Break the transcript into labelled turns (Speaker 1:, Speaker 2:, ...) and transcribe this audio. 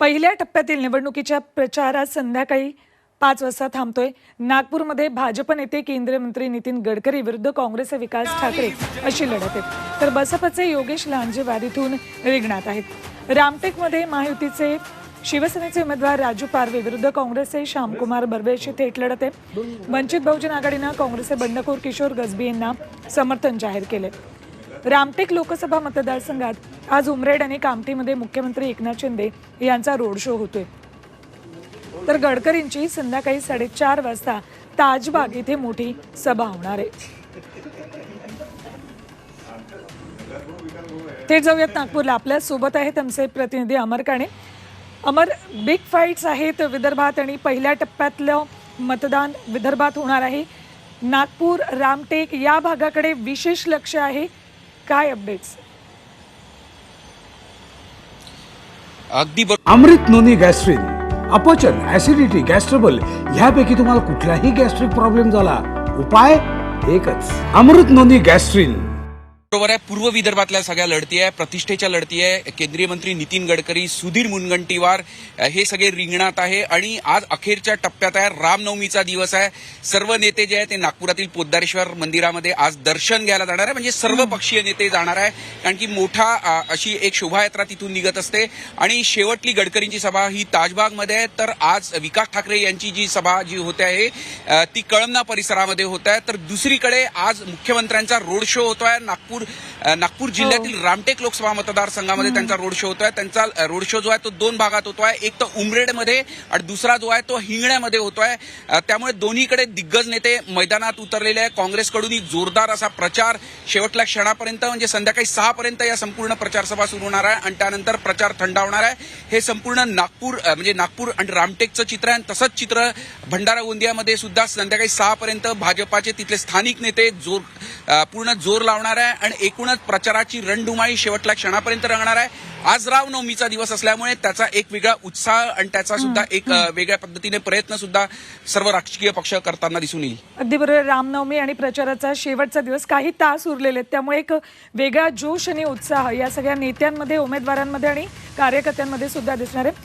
Speaker 1: पहिल्या टप्प्यातील निवडणुकीच्या प्रचारात संध्याकाळी 5 वाजता थांबतोय। नागपूरमध्ये भाजप नेते केंद्रीय मंत्री नितीन गडकरी विरुद्ध काँग्रेसचे विकास ठाकरे अशी लढत आहे, तर बसपचे योगेश लांजे वारीतून रिंगणात आहेत। रामटेकमध्ये महायुतीचे शिवसेनेचे उमेदवार राजू पारवे विरुद्ध काँग्रेसचे श्यामकुमार बर्वे अशी थेट लढत आहे। वंचित बहुजन आघाडीनं काँग्रेसचे बंडखोर किशोर गजबी यांना समर्थन जाहीर केले। रामटेक लोकसभा मतदारसंघात आज उमरेड आणि कामठीमध्ये मुख्यमंत्री एकनाथ शिंदे यांचा रोड शो होतोय, तर गडकरींची संध्याकाळी 4:30 वाजता ताजबाग इथे मोठी सभा होणार आहे। ते जाऊयात नागपूरला। आपल्या सोबत आहेत आमचे प्रतिनिधी अमर काणे। अमर, बिग फाईट्स आहेत विदर्भात आणि पहिल्या टप्प्यातलं मतदान विदर्भात होणार आहे। नागपूर रामटेक या भागाकडे विशेष लक्ष आहे, काय अपडेट्स?
Speaker 2: अगदी
Speaker 3: अमृत नोनी गॅस्ट्रिन, अपचन, ऍसिडिटी, गॅस्ट्रबल ह्यापैकी तुम्हाला कुठलाही गॅस्ट्रिक प्रॉब्लेम झाला, उपाय एकच, अमृत नोनी गॅस्ट्रिन।
Speaker 2: बरोबर आहे। पूर्व विदर्भातल्या सगळ्या लढती आहे, प्रतिष्ठेच्या लढती आहे। केंद्रीय मंत्री नितीन गडकरी, सुधीर मुनगंटीवार हे सगळे रिंगणात आहे आणि आज अखेरच्या टप्प्यात आहे। रामनवमीचा दिवस आहे। सर्व नेते जे आहेत ते नागपुरातील पोद्दारेश्वर मंदिरामध्ये आज दर्शन घ्यायला जाणार आहे, म्हणजे सर्व पक्षीय नेते जाणार आहे, कारण की मोठा अशी एक शोभायात्रा तिथून निघत असते। आणि शेवटली गडकरींची सभा ही ताजबागमध्ये आहे, तर आज विकास ठाकरे यांची जी सभा जी होते आहे ती कळमना परिसरामध्ये होत आहे। तर दुसरीकडे आज मुख्यमंत्र्यांचा रोड शो होतोय नागपूर जिल्ह्यातील रामटेक लोकसभा मतदारसंघामध्ये त्यांचा रोड शो होतोय। त्यांचा रोड शो जो आहे तो 2 भागात होतोय, एक तर उमरेडमध्ये आणि दुसरा जो आहे तो हिंगण्यामध्ये होतोय। त्यामुळे दोन्हीकडे दिग्गज नेते मैदानात उतरलेले आहे। काँग्रेसकडूनही जोरदार असा प्रचार शेवटल्या क्षणापर्यंत, म्हणजे संध्याकाळी 6 पर्यंत या संपूर्ण प्रचार सभा सुरू होणार आहे आणि त्यानंतर प्रचार थंडावणार आहे। हे संपूर्ण नागपूर आणि रामटेकचं चित्र आहे। तसंच चित्र भंडारा गोंदियामध्ये सुद्धा संध्याकाळी 6 पर्यंत भाजपाचे तिथले स्थानिक नेते पूर्ण जोर लावणार आहे आणि एकूणच प्रचाराची रणधुमाळी शेवटल्या क्षणापर्यंत रंगणार आहे। आज रामनवमीचा दिवस असल्यामुळे त्याचा एक वेगळा उत्साह आणि त्याचा सुद्धा एक वेगळ्या पद्धतीने प्रयत्न सुद्धा सर्व राजकीय पक्ष करताना दिसून येईल।
Speaker 1: अगदी बरोबर। रामनवमी आणि प्रचाराचा शेवटचा दिवस, काही तास उरलेले आहेत, त्यामुळे एक वेगळा जोश आणि उत्साह या सगळ्या नेत्यांमध्ये, उमेदवारांमध्ये आणि कार्यकर्त्यांमध्ये सुद्धा दिसणार आहे।